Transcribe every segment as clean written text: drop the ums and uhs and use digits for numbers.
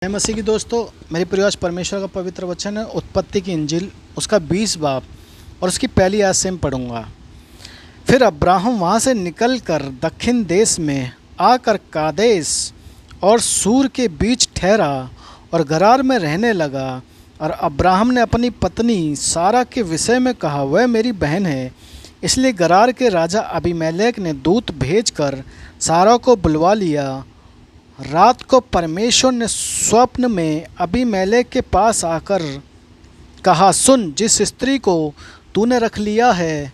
जय मसीह की दोस्तों, मेरे प्रिय आज परमेश्वर का पवित्र वचन है उत्पत्ति की इंजिल उसका 20 बाब और उसकी पहली आयत से मैं पढ़ूंगा। फिर अब्राहम वहाँ से निकलकर दक्षिण देश में आकर कादेश और सूर के बीच ठहरा और गरार में रहने लगा। और अब्राहम ने अपनी पत्नी सारा के विषय में कहा, वह मेरी बहन है। इसलिए गरार के राजा अबीमेलेक ने दूत भेजकर सारा को बुलवा लिया। रात को परमेश्वर ने स्वप्न में अबीमेलेक के पास आकर कहा, सुन, जिस स्त्री को तूने रख लिया है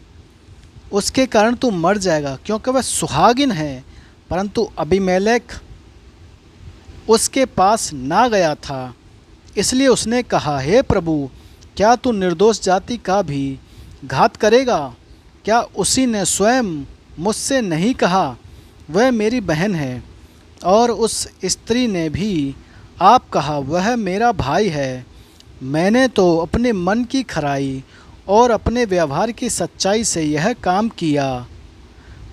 उसके कारण तू मर जाएगा, क्योंकि वह सुहागिन है। परंतु अबीमेलेक उसके पास ना गया था। इसलिए उसने कहा, हे प्रभु, क्या तू निर्दोष जाति का भी घात करेगा? क्या उसी ने स्वयं मुझसे नहीं कहा, वह मेरी बहन है? और उस स्त्री ने भी आप कहा, वह मेरा भाई है। मैंने तो अपने मन की खराई और अपने व्यवहार की सच्चाई से यह काम किया।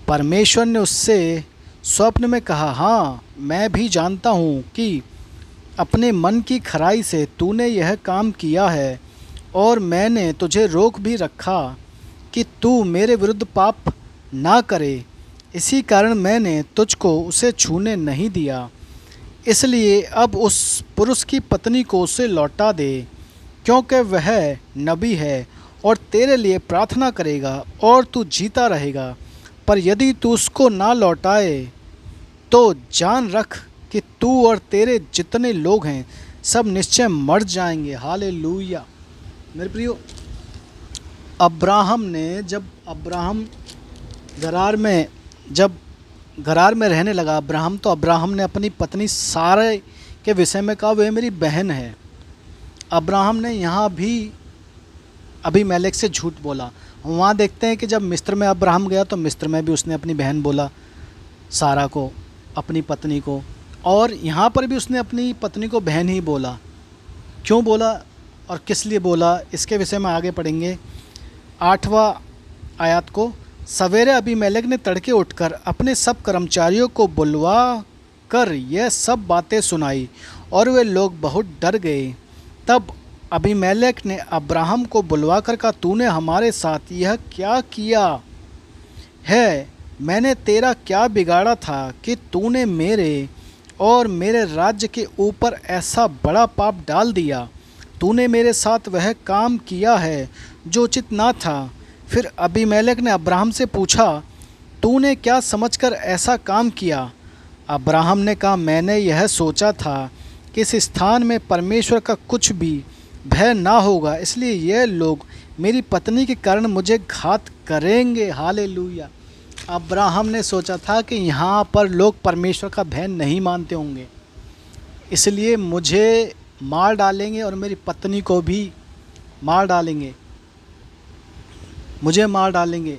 परमेश्वर ने उससे स्वप्न में कहा, हाँ, मैं भी जानता हूँ कि अपने मन की खराई से तूने यह काम किया है, और मैंने तुझे रोक भी रखा कि तू मेरे विरुद्ध पाप ना करे। इसी कारण मैंने तुझको उसे छूने नहीं दिया। इसलिए अब उस पुरुष की पत्नी को उसे लौटा दे, क्योंकि वह नबी है और तेरे लिए प्रार्थना करेगा और तू जीता रहेगा। पर यदि तू उसको ना लौटाए तो जान रख कि तू और तेरे जितने लोग हैं सब निश्चय मर जाएंगे। हालेलुया। मेरे प्रियो, अब्राहम जब गरार में रहने लगा तो अब्राहम ने अपनी पत्नी सारे के विषय में कहा, वह मेरी बहन है। अब्राहम ने यहाँ भी अबीमेलेक से झूठ बोला। वहाँ देखते हैं कि जब मिस्र में अब्राहम गया तो मिस्र में भी उसने अपनी बहन बोला, सारा को, अपनी पत्नी को, और यहाँ पर भी उसने अपनी पत्नी को बहन ही बोला। क्यों बोला और किस लिए बोला, इसके विषय में आगे पढ़ेंगे। 8वां आयत को, सवेरे अबीमेलेक ने तड़के उठकर अपने सब कर्मचारियों को बुलवा कर यह सब बातें सुनाई, और वे लोग बहुत डर गए। तब अबीमेलेक ने अब्राहम को बुलवा कर कहा, तूने हमारे साथ यह क्या किया है? मैंने तेरा क्या बिगाड़ा था कि तूने मेरे और मेरे राज्य के ऊपर ऐसा बड़ा पाप डाल दिया? तूने मेरे साथ वह काम किया है जो उचित ना था। फिर अबीमेलेक ने अब्राहम से पूछा, तूने क्या समझकर ऐसा काम किया? अब्राहम ने कहा, मैंने यह सोचा था कि इस स्थान में परमेश्वर का कुछ भी भय ना होगा, इसलिए ये लोग मेरी पत्नी के कारण मुझे घात करेंगे। हालेलुया। अब्राहम ने सोचा था कि यहाँ पर लोग परमेश्वर का भय नहीं मानते होंगे, इसलिए मुझे मार डालेंगे और मेरी पत्नी को भी मार डालेंगे, मुझे मार डालेंगे,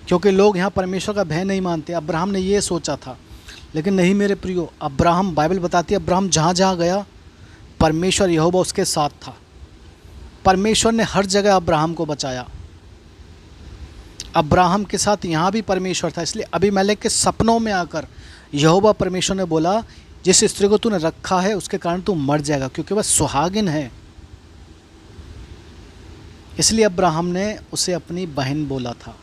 क्योंकि लोग यहाँ परमेश्वर का भय नहीं मानते। अब्राहम ने ये सोचा था, लेकिन नहीं मेरे प्रियो। अब्राहम, बाइबल बताती है, अब्राहम जहाँ जहाँ गया परमेश्वर यहोवा उसके साथ था। परमेश्वर ने हर जगह अब्राहम को बचाया। अब्राहम के साथ यहाँ भी परमेश्वर था। इसलिए अबीमेलेक के सपनों में आकर यहोवा परमेश्वर ने बोला, जिस स्त्री को तूने रखा है उसके कारण तू मर जाएगा, क्योंकि वह सुहागिन है। इसलिए अब्राहम ने उसे अपनी बहन बोला था।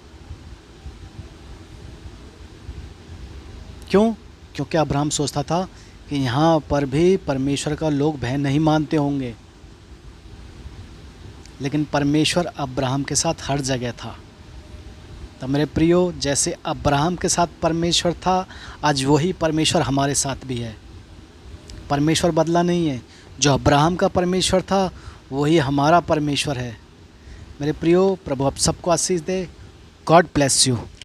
क्यों? क्योंकि अब्राहम सोचता था कि यहाँ पर भी परमेश्वर का लोग भय नहीं मानते होंगे, लेकिन परमेश्वर अब्राहम के साथ हर जगह था। तो मेरे प्रियो, जैसे अब्राहम के साथ परमेश्वर था, आज वही परमेश्वर हमारे साथ भी है। परमेश्वर बदला नहीं है। जो अब्राहम का परमेश्वर था वही हमारा परमेश्वर है। मेरे प्रियो, प्रभु आप सबको आशीष दे। God bless you.